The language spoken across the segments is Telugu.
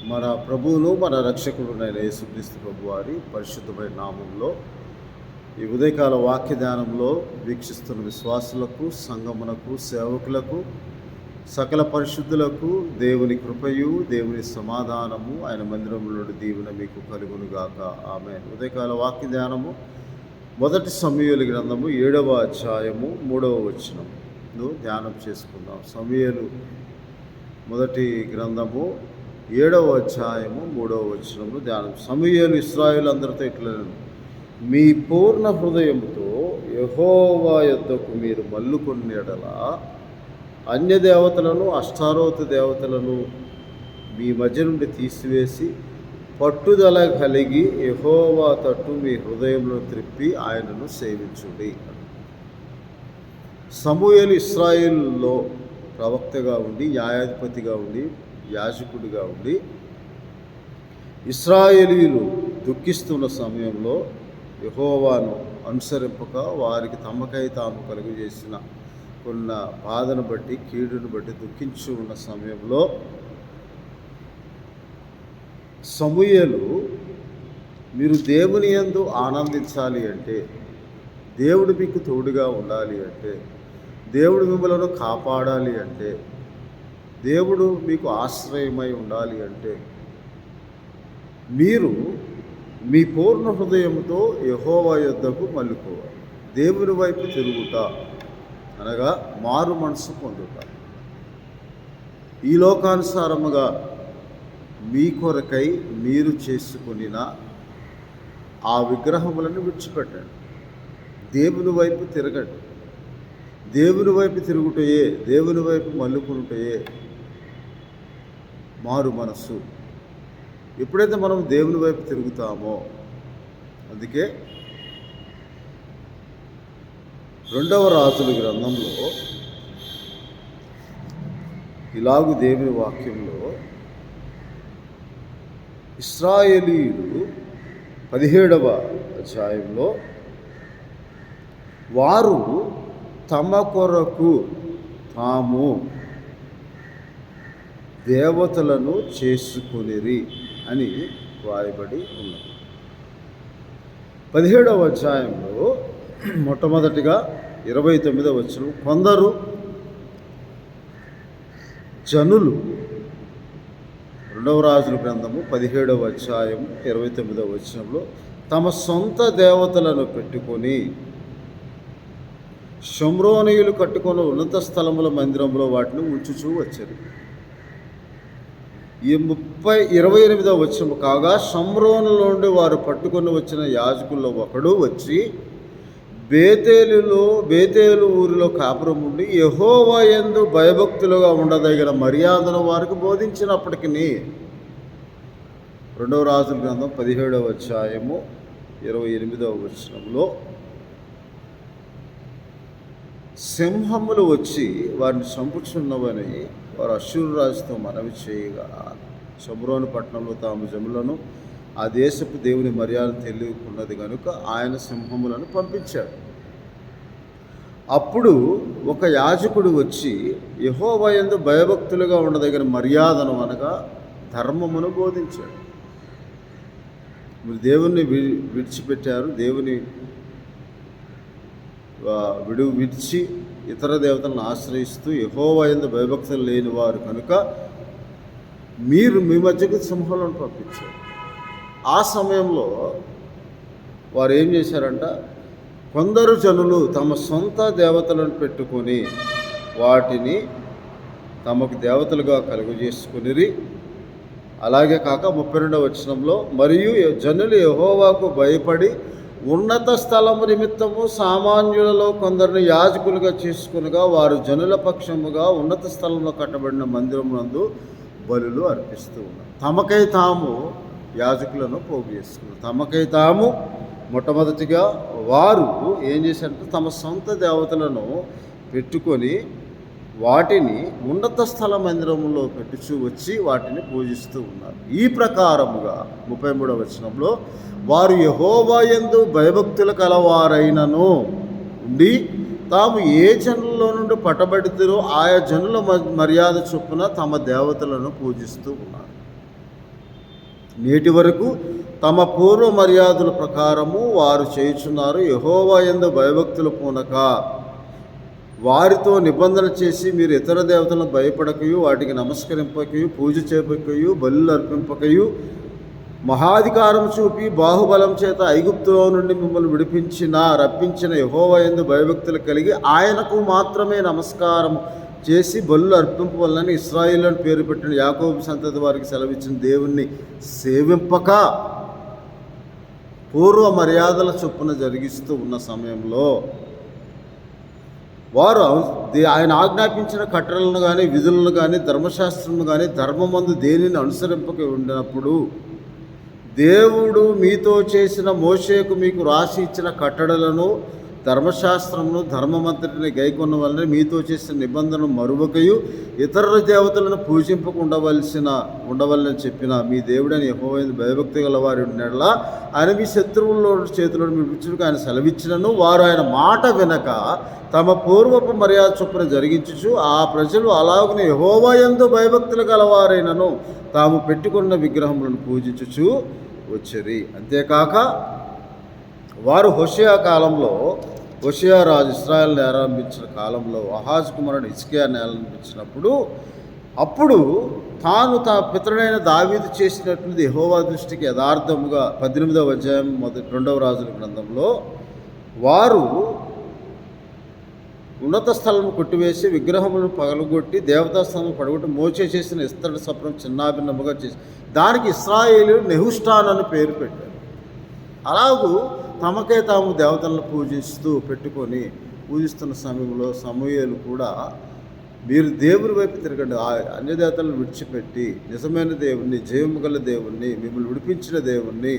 మన ప్రభువును మన రక్షకుడునైన యేసుక్రీస్తు ప్రభువారి పరిశుద్ధమైన నామంలో ఈ ఉదయకాల వాక్య ధ్యానంలో వీక్షిస్తున్న విశ్వాసులకు, సంఘమునకు, సేవకులకు, సకల పరిశుద్ధులకు దేవుని కృపయు, దేవుని సమాధానము, ఆయన మందిరంలో దీవెన మీకు కలుగునుగాక. ఆమేన్. ఉదయకాల వాక్య ధ్యానము మొదటి సమూయేలు గ్రంథము 7వ అధ్యాయము 3వ వచనమును ధ్యానం చేసుకుందాం. సమూయేలు మొదటి గ్రంథము 7వ అధ్యాయము 3వ వచనమును ధ్యానం. సమూయేలు ఇశ్రాయేలు అందరితో ఇట్లనెను, మీ పూర్ణ హృదయముతో యెహోవా యొద్దకు మీరు మల్లుకొన్న యెడల అన్య దేవతలను, అష్టారోతు దేవతలను మీ మధ్య నుండి తీసివేసి పట్టుదల కలిగి యెహోవా తట్టు మీ హృదయంలో త్రిప్పి ఆయనను సేవించుడి. సమూయేలు ఇశ్రాయేలులో ప్రవక్తగా ఉండి, న్యాయాధిపతిగా ఉండి, యాజకుడిగా ఉండి, ఇశ్రాయేలీయులు దుఃఖిస్తున్న సమయంలో యెహోవాను అనుసరింపక వారికి తమకై తాము కలుగు చేసిన కొన్న బాధను బట్టి, కీడును బట్టి దుఃఖించి ఉన్న సమయంలో సమూయేలు, మీరు దేవుని యందు ఆనందించాలి అంటే, దేవుడు మీకు తోడుగా ఉండాలి అంటే, దేవుడు మిమ్మల్ని కాపాడాలి అంటే, దేవుడు మీకు ఆశ్రయమై ఉండాలి అంటే, మీరు మీ పూర్ణ హృదయంతో యెహోవా యొద్దకు మళ్ళుకోవాలి. దేవుని వైపు తిరుగుట అనగా మారు మనసు పొందుట. ఈ లోకానుసారముగా మీ కొరకై మీరు చేసుకొనిన ఆ విగ్రహములను విడిచిపెట్టండి. దేవుని వైపు తిరగండి. దేవుని వైపు తిరుగుటయే, దేవుని వైపు మల్లుకుంటయే మారు మనసు. ఎప్పుడైతే మనం దేవుని వైపు తిరుగుతామో, అందుకే 2వ రాజుల గ్రంథంలో ఇలాగు దేవుని వాక్యంలో ఇశ్రాయేలీయులు 17వ అధ్యాయంలో వారు తమ కొరకు తాము దేవతలను చేసుకొనిరి అని వ్రాయబడి ఉన్నది. 17వ అధ్యాయంలో మొట్టమొదటిగా 29వ వచనం, కొందరు జనులు, 2వ రాజుల గ్రంథము 17వ అధ్యాయం 29వ వచనంలో, తమ సొంత దేవతలను పెట్టుకొని షోమ్రోనీయులు కట్టుకొని ఉన్నత స్థలముల మందిరంలో వాటిని ఉంచుచూ వచ్చారు. ఈ 28వ వచనం, కాగా షోమ్రోనులో నుండి వారు పట్టుకొని వచ్చిన యాజకుల్లో ఒకడు వచ్చి బేతేలు ఊరిలో కాపురం ఉండి యెహోవా యందు భయభక్తులుగా ఉండదగిన మర్యాదను వారికి బోధించినప్పటికీ, 2వ రాజుల గ్రంథం 17వ అధ్యాయము 28వ వచనంలో, సింహములు వచ్చి వారిని చంపుచున్నవని వారు అష్షూరు రాజుతో మనవి చేయగా, షోమ్రోను పట్టణంలో తాము జనులను ఆ దేశపు దేవుని మర్యాద తెలియకున్నది కనుక ఆయన సింహములను పంపించాడు. అప్పుడు ఒక యాజకుడు వచ్చి యెహోవా యందు భయభక్తులుగా ఉండదగిన మర్యాదను అనగా ధర్మమును బోధించాడు. మీరు దేవుణ్ణి విడిచిపెట్టారు, దేవుని విడిచి ఇతర దేవతలను ఆశ్రయిస్తూ యెహోవా యందు భయభక్తులు లేని వారు కనుక మీరు మీ మధ్యకు సింహాలను పంపించారు. ఆ సమయంలో వారు ఏం చేశారంట, కొందరు జనులు తమ సొంత దేవతలను పెట్టుకొని వాటిని తమకు దేవతలుగా కలుగు చేసుకునిరి. అలాగే కాక 32వ వచనంలో, మరియు జనులు యెహోవాకు భయపడి ఉన్నత స్థలము నిమిత్తము సామాన్యులలో కొందరిని యాజకులుగా చేసుకునగా వారు జనుల పక్షముగా ఉన్నత స్థలంలో కట్టబడిన మందిరమునందు బలులు అర్పిస్తూ ఉన్నారు. తమకై తాము యాజకులను పోగు చేసుకున్నారు. తమకై తాము మొట్టమొదటిగా వారు ఏం చేశారంటే తమ సొంత దేవతలను పెట్టుకొని వాటిని ఉన్నత స్థల మందిరంలో పెట్టుచూ వచ్చి వాటిని పూజిస్తూ ఉన్నారు. ఈ ప్రకారముగా 33వ వచనంలో, వారు యెహోవా యందు భయభక్తులు కలవారైనను ఉండి తాము ఏ జనుల్లో నుండి పట్టబడితిరో ఆయా జనుల మర్యాద చొప్పున తమ దేవతలను పూజిస్తూ ఉన్నారు. నేటి వరకు తమ పూర్వ మర్యాదల ప్రకారము వారు చేయుచున్నారు. యెహోవా యందు భయభక్తులు పూనక వారితో నిబంధన చేసి మీరు ఇతర దేవతలను భయపడకయు, వాటికి నమస్కరింపకయు, పూజ చేయకయు, బలులు అర్పింపకయు, మహాధికారం చూపి బాహుబలం చేత ఐగుప్తులో నుండి మిమ్మల్ని రప్పించిన యెహోవా యందు భయభక్తులు కలిగి ఆయనకు మాత్రమే నమస్కారం చేసి బలులు అర్పింపవలనని ఇశ్రాయేలు పేరు పెట్టిన యాకోబు సంతతి వారికి సెలవిచ్చిన దేవుణ్ణి సేవింపక పూర్వ మర్యాదల చొప్పున జరిగిస్తూ ఉన్న సమయంలో వారు ఆయన ఆజ్ఞాపించిన కట్టడలను కానీ, విధులను కానీ, ధర్మశాస్త్రము కానీ, ధర్మమందు దేనిని అనుసరింపక ఉండినప్పుడు దేవుడు మీతో చేసిన మోషేకు మీకు రాసి ఇచ్చిన కట్టడలను, ధర్మశాస్త్రమును, ధర్మమంతటిని గైకొన్న వలన మీతో చేసిన నిబంధనను మరువకయు, ఇతర దేవతలను పూజింపక ఉండవలని చెప్పిన మీ దేవుడని యెహోవా యందు భయభక్తి గల వారి నెడల ఆయన మీ శత్రువుల చేతులను మీ విడుచుటకు ఆయన సెలవిచ్చినను వారు ఆయన మాట వినక తమ పూర్వపు మర్యాద చొప్పున జరిగించుచు ఆ ప్రజలు అలాగనే యెహోవా యందు భయభక్తులు గలవారైనను తాము పెట్టుకున్న విగ్రహములను పూజించుచు వచ్చిరి. అంతేకాక వారు హోషేయ కాలంలో, హోషేయ రాజు ఇశ్రాయేలును ఆరంభించిన కాలంలో ఆహాజు కుమారుడు హిజ్కియాను ఆరంభించినప్పుడు అప్పుడు తాను పితరుడైన దావీదు చేసినట్లుది యెహోవా దృష్టికి యథార్థముగా 18వ అధ్యాయం 2వ రాజుల గ్రంథంలో వారు ఉన్నత స్థలము కొట్టివేసి విగ్రహములను పగలగొట్టి దేవతాస్థానం పడగొట్టి మోసే చేసిన ఇత్తడి సప్రం చిన్నాభిన్నముగా చేసి దానికి ఇశ్రాయేలు నెహుష్టాన్ అని పేరు పెట్టారు. అలాగూ తమకే తాము దేవతలను పూజిస్తున్న సమయంలో సమూయేలు కూడా మీరు దేవుని వైపు తిరగండి, అన్య దేవతలను విడిచిపెట్టి నిజమైన దేవుణ్ణి, జీవము గల దేవుణ్ణి, మిమ్మల్ని విడిపించిన దేవుణ్ణి,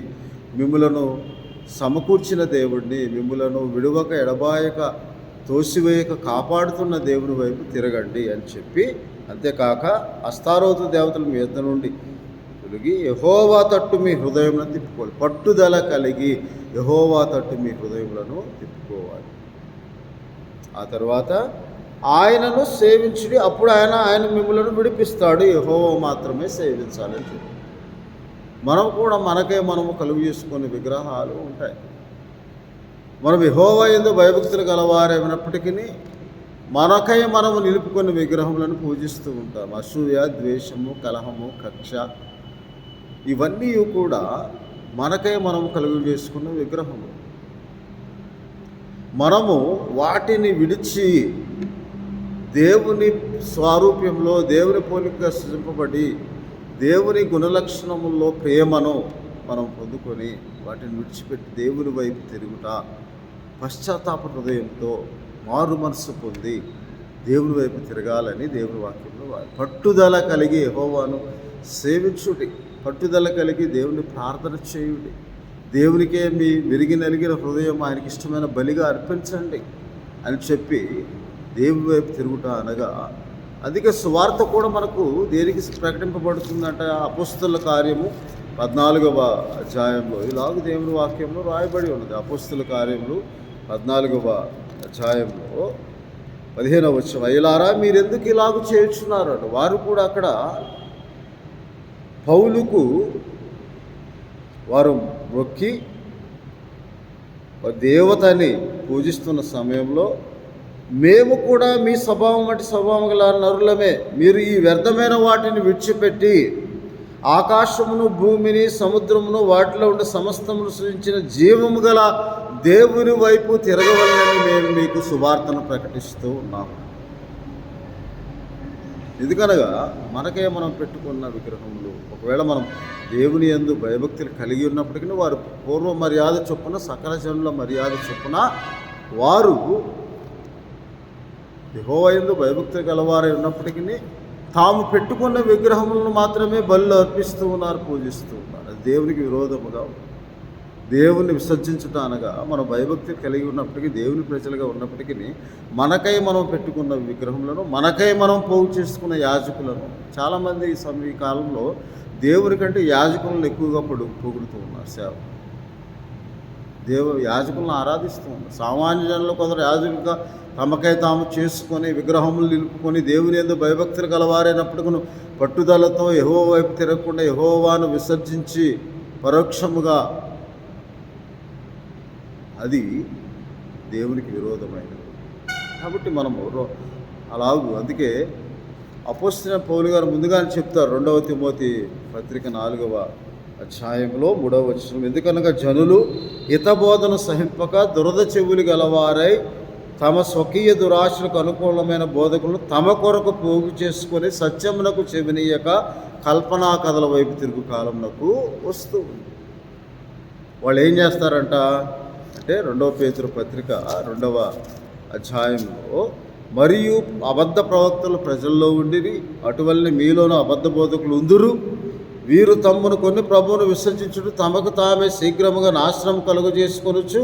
మిమ్మలను సమకూర్చిన దేవుణ్ణి, మిమ్మలను విడువక ఎడబాయక తోసివేయక కాపాడుతున్న దేవుని వైపు తిరగండి అని చెప్పి, అంతేకాక అస్తారోతు దేవతల మీ యొద్ద నుండి తొలగి యెహోవా తట్టు మీ హృదయములను తిప్పుకోవాలి. పట్టుదల కలిగి యెహోవా తట్టు మీ హృదయములను తిప్పుకోవాలి. ఆ తర్వాత ఆయనను సేవించుడి, అప్పుడు ఆయన మిమ్మల్ని విడిపిస్తాడు. యెహోవా మాత్రమే సేవించాలని చెప్పి మనము కలుగు చేసుకునే విగ్రహాలు ఉంటాయి. మనం యెహోవా యందు భయభక్తులు గలవారైనప్పటికీ మనము నిలుపుకున్న విగ్రహములను పూజిస్తూ ఉంటాం. అసూయ, ద్వేషము, కలహము, కక్ష ఇవన్నీ కూడా మనము కలుగు చేసుకున్న విగ్రహములు. మనము వాటిని విడిచి దేవుని స్వారూప్యంలో, దేవుని పోలికగా సృజింపబడి దేవుని గుణలక్షణముల్లో ప్రేమను మనం పొందుకొని వాటిని విడిచిపెట్టి దేవుని వైపు తిరుగుట, పశ్చాత్తాప హృదయంతో మారు మనసు పొంది దేవుని వైపు తిరగాలని దేవుని వాక్యంలో పట్టుదల కలిగి యెహోవాను సేవించుడి, పట్టుదల కలిగి దేవుని ప్రార్థన చేయుడి, దేవునికే మీ విరిగి నలిగిన హృదయం ఆయనకి ఇష్టమైన బలిగా అర్పించండి అని చెప్పి దేవుని వైపు తిరుగుట అనగా అధిక సువార్త కూడా మనకు దేనికి ప్రకటింపబడుతుందంట. అపోస్తలుల కార్యము 14వ అధ్యాయంలో ఇలాగ దేవుని వాక్యంలో రాయబడి ఉన్నది. అపోస్తలుల కార్యములు 14వ అధ్యాయంలో 15వ వచనం, అయ్యలారా మీరెందుకు ఇలాగ చేయుచున్నారు అంటే వారు కూడా అక్కడ పౌలుకు వారు మొక్కి దేవతని పూజిస్తున్న సమయంలో మేము కూడా మీ స్వభావం వంటి స్వభావం గల నరులమే, మీరు ఈ వ్యర్థమైన వాటిని విడిచిపెట్టి ఆకాశమును, భూమిని, సముద్రమును, వాటిలో ఉండే సమస్తమును సృజించిన జీవము గల దేవుని వైపు తిరగవలనని మేము మీకు సువార్తను ప్రకటిస్తూ ఉన్నాము. ఎందుకనగా మనం పెట్టుకున్న విగ్రహములు ఒకవేళ మనం దేవుని యందు భయభక్తులు కలిగి ఉన్నప్పటికీ వారు పూర్వ మర్యాద చొప్పున, సకల జనుల మర్యాద చొప్పున వారు యెహోవా యందు భయభక్తులు గలవారై ఉన్నప్పటికీ తాము పెట్టుకున్న విగ్రహములను మాత్రమే బలులు అర్పిస్తూ ఉన్నారు, పూజిస్తూ ఉన్నారు. అది దేవునికి విరోధముగా దేవుణ్ణి విసర్జించుట అనగా మనం భయభక్తి కలిగి ఉన్నప్పటికీ, దేవుని ప్రజలుగా ఉన్నప్పటికీ మనం పెట్టుకున్న విగ్రహములను, మనం పోగు చేసుకున్న యాజకులను చాలామంది ఈ కాలంలో దేవుని కంటే యాజకులను ఎక్కువగా పొగుడుతూ ఉన్నారు. సేవ యాజకులను ఆరాధిస్తూ ఉన్నారు. సామాన్య జనులు కొందరు యాజకులుగా తమకై తాము చేసుకొని విగ్రహములు నిలుపుకొని దేవుని యందు భయభక్తులు గలవారైనప్పటికీ పట్టుదలతో యెహోవా వైపు తిరగకుండా యెహోవాను విసర్జించి పరోక్షముగా, అది దేవునికి విరోధమైనది. కాబట్టి మనము అందుకే అపోస్తలుడైన పౌలు గారు ముందుగానే చెప్తారు 2వ తిమోతి పత్రిక 4వ అధ్యాయంలో 3వ వచనం, ఎందుకనగా జనులు హితబోధను సహింపక దురద చెవులు గలవారై తమ స్వకీయ దురాశలకు అనుకూలమైన బోధకులను తమ కొరకు పోగు చేసుకొని సత్యమునకు చెవినీయక కల్పనా కథల వైపు తిరుగు కాలంలో వస్తూ ఉంది. వాళ్ళు ఏం చేస్తారంట అంటే 2వ పేతురు పత్రిక 2వ అధ్యాయంలో, మరియు అబద్ధ ప్రవక్తలు ప్రజల్లో ఉండిరి, అటువలనే మీలోనూ అబద్ధ బోధకులు ఉందురు. వీరు తమ్మును కొన్ని ప్రభువును విసర్జించుడు, తమకు తామే శీఘ్రముగా నాశనం కలుగజేసుకొనుచు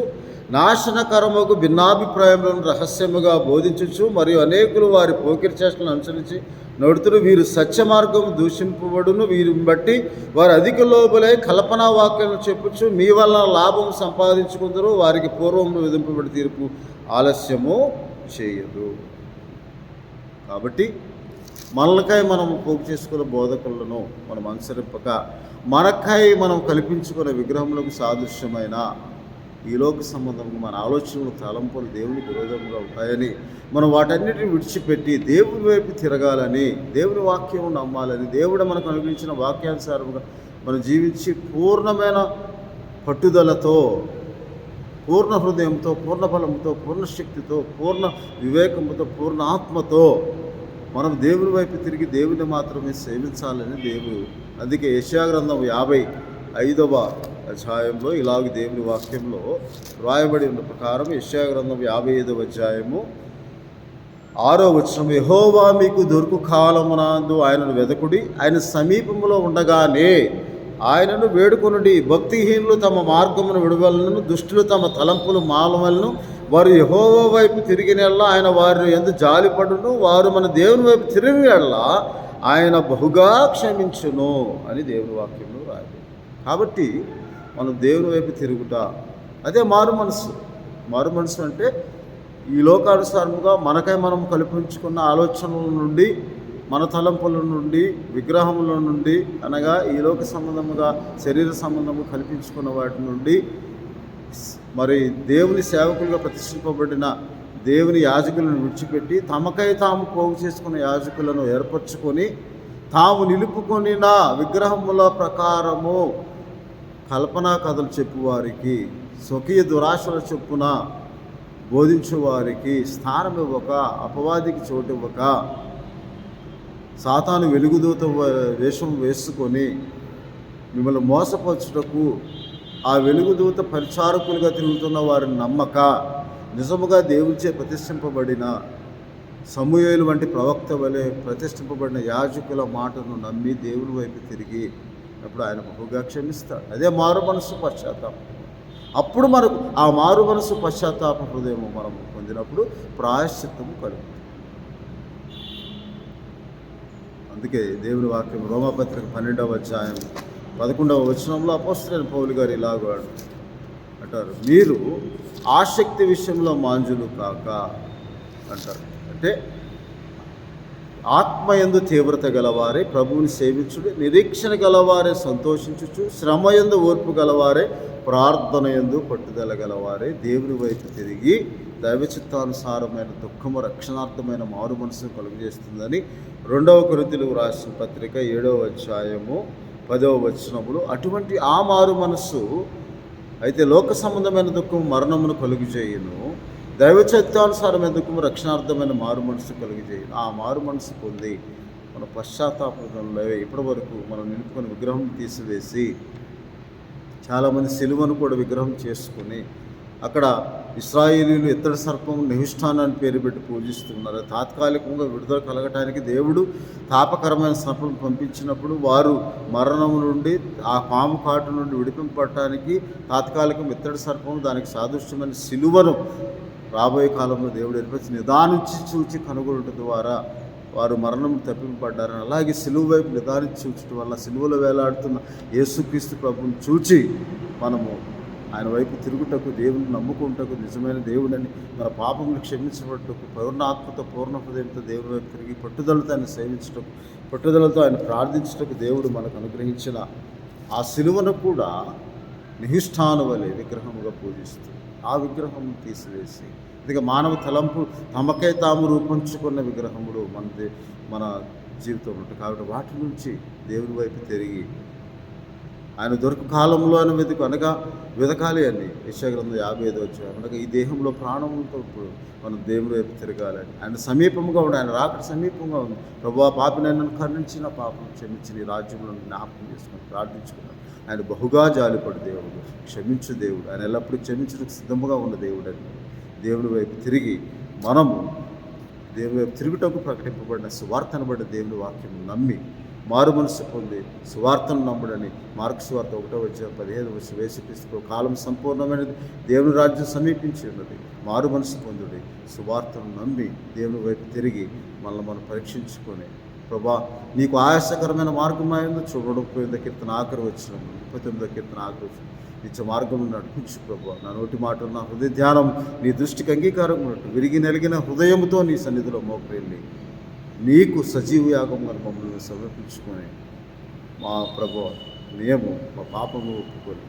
నాశనకరముకు భిన్నాభిప్రాయములను రహస్యముగా బోధించుచు మరియు అనేకులు వారి పోకిరి చేష్టలను అనుసరించి నడుతురు. వీరు సత్య మార్గం దూషింపబడును. వీరిని బట్టి వారు అధిక లోబులై కల్పనా వాక్యాలను చెప్పుచు మీ వలన లాభం సంపాదించుకుందరు. వారికి పూర్వము విధింపబడి తీర్పు ఆలస్యము చేయదు. కాబట్టి మనలకై మనం పోగు చేసుకున్న బోధకులను మనం అనుసరింపక మనకై మనం కల్పించుకున్న విగ్రహములకు సాదృశ్యమైన ఈ లోక సంబంధంగా మన ఆలోచనలు తలంపులు దేవునికి విరోధంగా ఉంటాయని మనం వాటన్నిటిని విడిచిపెట్టి దేవుని వైపు తిరగాలని, దేవుని వాక్యం నమ్మాలని, దేవుడు మనకు అనుగ్రహించిన వాక్యానుసారంగా మనం జీవించి పూర్ణమైన పట్టుదలతో, పూర్ణ హృదయంతో, పూర్ణ బలంతో, పూర్ణ శక్తితో, పూర్ణ వివేకంతో, పూర్ణ ఆత్మతో మనం దేవుని వైపు తిరిగి దేవుని మాత్రమే సేవించాలని దేవుడు. అందుకే యెషయా గ్రంథం 55వ అధ్యాయంలో ఇలాగ దేవుని వాక్యంలో వ్రాయబడి ఉన్న ప్రకారం, యెషయా గ్రంథం 55వ అధ్యాయము 6వ వచనం, యెహోవా మీకు దొరుకు కాలమునందు ఆయనను వెదకుడి, ఆయన సమీపంలో ఉండగానే ఆయనను వేడుకొనుడి. భక్తిహీనులు తమ మార్గమును విడవలను, దుష్టులు తమ తలంపులు మాలవలను. వారు యెహోవా వైపు తిరిగినల్లా ఆయన వారి యందు జాలిపడును. వారు మన దేవుని వైపు తిరిగినల్లా ఆయన బహుగా క్షమించును అని దేవుని వాక్యంలో రాయాలి. కాబట్టి మనం దేవుని వైపు తిరుగుట, అదే మారు మనసు. మారు మనసు అంటే ఈ లోకానుసారముగా మనకై మనం కల్పించుకున్న ఆలోచనల నుండి, మన తలంపుల నుండి, విగ్రహముల నుండి, అనగా ఈ లోక సంబంధముగా శరీర సంబంధము కల్పించుకున్న వాటి నుండి, మరి దేవుని సేవకులుగా ప్రతిష్ఠింపబడిన దేవుని యాజకులను విడిచిపెట్టి తమకై తాము పోగు చేసుకున్న యాజకులను ఏర్పరచుకొని తాము నిలుపుకొనిన విగ్రహముల ప్రకారము కల్పనా కథలు చెప్పువారికి, స్వకీయ దురాశల చొప్పున బోధించువారికి స్థానం ఇవ్వక, అపవాదికి చోటు ఇవ్వక, సాతాను వెలుగుదూత వేషం వేసుకొని మిమ్మల్ని మోసపరచుటకు ఆ వెలుగుదూత పరిచారకులుగా తిరుగుతున్న వారిని నమ్మక, నిజముగా దేవునిచే ప్రతిష్ఠింపబడిన సమూయేలు వంటి ప్రవక్త వలె ప్రతిష్ఠింపబడిన యాజకుల మాటను నమ్మి దేవుని వైపు తిరిగి అప్పుడు ఆయన బహుగా క్షమిస్తాడు. అదే మారు మనసు పశ్చాత్తాపం. అప్పుడు మనకు ఆ మారు మనసు పశ్చాత్తాప హృదయం మనం పొందినప్పుడు ప్రాయశ్చిత్తము కలుగుతుంది. అందుకే దేవుని వాక్యం రోమాపత్రిక 12వ అధ్యాయం 11వ వచనంలో అపోస్తలుడైన పౌలు గారు ఇలాగ అంటారు, మీరు ఆసక్తి విషయంలో మాంజులు కాక అంటారు. అంటే ఆత్మయందు తీవ్రత గలవారే ప్రభువుని సేవించుడు, నిరీక్షణ గలవారే సంతోషించుచు, శ్రమయందు ఓర్పు గలవారే, ప్రార్థన యందు పట్టుదల గలవారే దేవుని వైపు తిరిగి దైవచిత్తానుసారమైన దుఃఖము రక్షణార్థమైన మారు మనసును కలుగజేస్తుందని 2వ కొరింథీయులకు రాసిన పత్రిక 7వ అధ్యాయము 10వ వచనములు. అటువంటి ఆ మారు మనస్సు అయితే లోక సంబంధమైన దుఃఖం మరణమును కలుగజేయును, దైవచిత్తానుసారమైన దుఃఖము రక్షణార్థమైన మారు మనసు కలుగజేయును. ఆ మారు మనసు పొంది మన పశ్చాత్తాపంలో ఇప్పటి వరకు మనం నిలుపుకొని విగ్రహం తీసివేసి, చాలామంది సిలువను కూడా విగ్రహం చేసుకొని అక్కడ ఇశ్రాయేలీయులు ఇత్తడి సర్పం నిహిష్ఠానాన్ని పేరు పెట్టి పూజిస్తున్నారు. తాత్కాలికంగా విడుదల కలగటానికి దేవుడు తాపకరమైన సర్పం పంపించినప్పుడు వారు మరణం నుండి, ఆ పాము కాటు నుండి విడిపింపడానికి తాత్కాలికం ఇత్తడి సర్పం, దానికి సాదృశ్యమైన సిలువను రాబోయే కాలంలో దేవుడు ఏర్పరిచి నిదానించి చూచి కనుగొనట ద్వారా వారు మరణం తప్పింపబడ్డారని, అలాగే సిలువ వైపు నిదానించి చూచటం వల్ల సిలువలో వేలాడుతున్న యేసుక్రీస్తు ప్రభువుని చూచి మనము ఆయన వైపు తిరుగుటకు, దేవుని నమ్ముకుంటకు, నిజమైన దేవుడని మన పాపములు క్షమించబట్టుకు, పూర్ణ ఆత్మతో పూర్ణ హృదయంతో దేవుని వైపు తిరిగి పట్టుదలతో ఆయన సేవించటకు, పట్టుదలతో ఆయన ప్రార్థించటకు దేవుడు మనకు అనుగ్రహించిన ఆ సిలువను కూడా నిహిష్ఠానువలే విగ్రహముగా పూజిస్తూ ఆ విగ్రహం తీసివేసి, ఇక మానవ తలంపు తమకై తాము రూపొంచుకున్న విగ్రహములు మన జీవితంలో ఉంటాయి. కాబట్టి వాటి నుంచి దేవుని వైపు తిరిగి ఆయన దొరకు కాలంలో అని అనగా వెతకాలి అని యెషయా గ్రంథం 55 వచ్చాయి. అనగా ఈ దేహంలో ప్రాణంతో ఇప్పుడు మనం దేవుని వైపు తిరగాలని, ఆయన సమీపంగా ఉండి, ఆయన రాకడ సమీపంగా ఉంది. ప్రభువా, పాపిని నన్ను కరుణించిన, పాపం క్షమించి నీ రాజ్యంలో జ్ఞాపకం చేసుకుని ప్రార్థించుకున్నాను. ఆయన బహుగా జాలిపడు దేవుడు, క్షమించు దేవుడు, ఆయన ఎల్లప్పుడూ క్షమించడానికి సిద్ధముగా ఉన్న దేవుడు అని దేవుని వైపు తిరిగి మనము దేవుని వైపు తిరుగుటకు ప్రకటింపబడిన సువార్తను బట్టి దేవుని వాక్యం నమ్మి మారు మనసు పొంది సువార్తను నమ్ముడని మార్కు సువార్త 1:15 యేసుక్రీస్తు కాలం సంపూర్ణమైనది, దేవుని రాజ్యం సమీపించి ఉన్నది, మారు మనసు పొందుడి, సువార్తను నమ్మి దేవుని వైపు తిరిగి మనల్ని మనం పరీక్షించుకొని, ప్రభా నీకు ఆయాసకరమైన మార్గం అయిందో చూడడం 30వ కీర్తన ఆఖరి వచ్చినప్పుడు 39వ కీర్తన ఆఖరి వచ్చిన నిత్య మార్గంలో నడిపించు ప్రభా. నా నోటి మాట నా హృదయ ధ్యానం నీ దృష్టికి అంగీకారం ఉన్నట్టు విరిగి నలిగిన హృదయంతో నీ సన్నిధిలో మోకరిల్లి నీకు సజీవ యాగంగా మమ్మల్ని సమర్పించుకొని మా ప్రభు మేము మా పాపము ఒప్పుకొని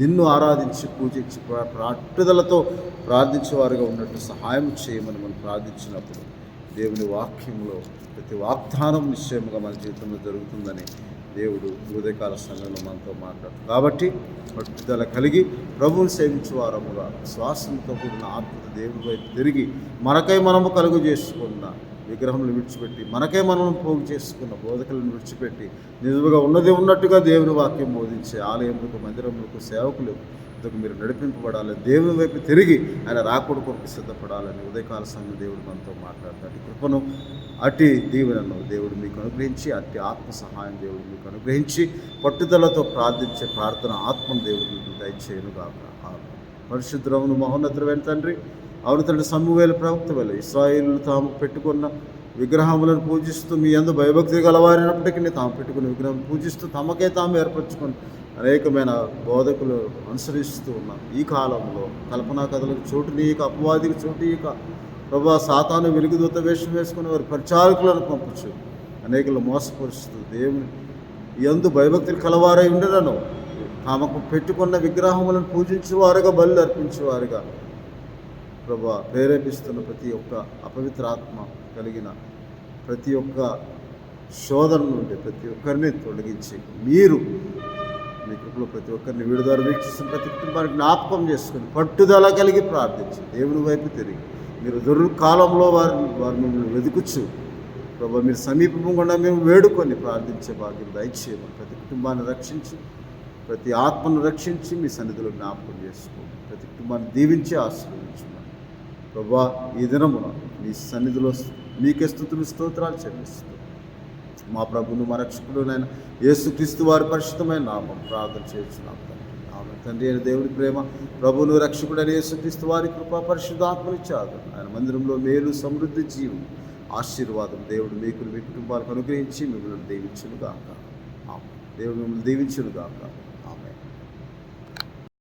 నిన్ను ఆరాధించి పూజించి పట్టుదలతో ప్రార్థించేవారుగా ఉన్నట్టు సహాయం చేయమని మనం ప్రార్థించినప్పుడు దేవుని వాక్యంలో ప్రతి వాగ్దానం నిశ్చయముగా మన జీవితంలో జరుగుతుందని దేవుడు ఉదయకాల సమయంలో మనతో మాట్లాడుతాడు. కాబట్టి పట్టుదల కలిగి ప్రభువుని సేవించే వారముగా శ్వాసంతో కూడిన ఆత్మత దేవుని వైపు తిరిగి మనకై మనము కలుగు చేసుకున్న విగ్రహములు విడిచిపెట్టి, మనకే మనం పోగు చేసుకున్న బోధకులను విడిచిపెట్టి నిజముగా ఉన్నది ఉన్నట్టుగా దేవుని వాక్యం బోధించే ఆలయములకు, మందిరములకు, సేవకులు మీరు నడిపింపబడాలని, దేవుని వైపు తిరిగి ఆయన రాకడ కొరకు సిద్ధపడాలని ఉదయకాల సమయం దేవుడు మనతో మాట్లాడతాడు. కృపను అట్టి దీవెనను దేవుడు మీకు అనుగ్రహించి, అట్టి ఆత్మ సహాయం దేవుడు మీకు అనుగ్రహించి, పట్టుదలతో ప్రార్థించే ప్రార్థన ఆత్మను దేవుడు దయచేయునుగాక. పరిశుద్ధుడవును మహోన్నతుడైన తండ్రి, అవును తండ్రి, సమూయేలు ప్రవక్త వలె ఇశ్రాయేలు తాము పెట్టుకున్న విగ్రహములను పూజిస్తూ మీ యందు భయభక్తి గలవారినప్పటికీ తాము పెట్టుకున్న విగ్రహం పూజిస్తూ తమకే తాము ఏర్పరచుకొని అనేకమైన బోధకులు అనుసరిస్తూ ఉన్న ఈ కాలంలో కల్పనా కథలకు చోటునీయక, అపవాదికి చోటునీయక ప్రభా, సాతాను వెలుగుదూత వేషం వేసుకుని వారి పరిచారకులను పంపుచు అనేకలు మోసపరుస్తూ దేవుని యందు భయభక్తులు కలవారై ఉండలను తమకు పెట్టుకున్న విగ్రహములను పూజించేవారుగా, బలి అర్పించేవారుగా ప్రభా ప్రేరేపిస్తున్న ప్రతి ఒక్క అపవిత్ర ఆత్మ కలిగిన ప్రతి ఒక్క శోధన నుండి ప్రతి ఒక్కరిని తొలగించి మీరు మీ కృపలో ప్రతి ఒక్కరిని విడుదల వీక్షిస్తున్న ప్రతి కుటుంబానికి జ్ఞాపకం చేసుకుని పట్టుదల కలిగి ప్రార్థించి దేవుని వైపు తిరిగి మీరు కాలంలో వారు మిమ్మల్ని వెతుకుచ్చు ప్రభా, మీరు సమీపంగా మేము వేడుకొని ప్రార్థించే భాగ్యం దయచేయమని ప్రతి కుటుంబాన్ని రక్షించి, ప్రతి ఆత్మను రక్షించి మీ సన్నిధిలో జ్ఞాపకం చేసుకోండి. ప్రతి కుటుంబాన్ని దీవించి ఆశీర్వదించమని ప్రభా, ఈ దినమున మీ సన్నిధిలో మీకే స్తుతులు స్తోత్రాలు చెల్లిస్తూ మా ప్రభువును మా రక్షకుడునైన యేసుక్రీస్తు వారి పరిశుద్ధమైన నామం ప్రార్థన చేస్తున్నాం. ఆమె తండ్రి అయిన దేవుడి ప్రేమ, ప్రభువును రక్షకుడైన యేసుక్రీస్తు వారి కృప, పరిశుద్ధాత్మనిచ్చారు ఆయన మందిరంలో మేలు, సమృద్ధి, జీవం, ఆశీర్వాదం దేవుడు మీకు, మీ కుటుంబాలకు అనుగ్రహించి మిమ్మల్ని దీవించునుగాక. దేవుడు మిమ్మల్ని దీవించునుగాక.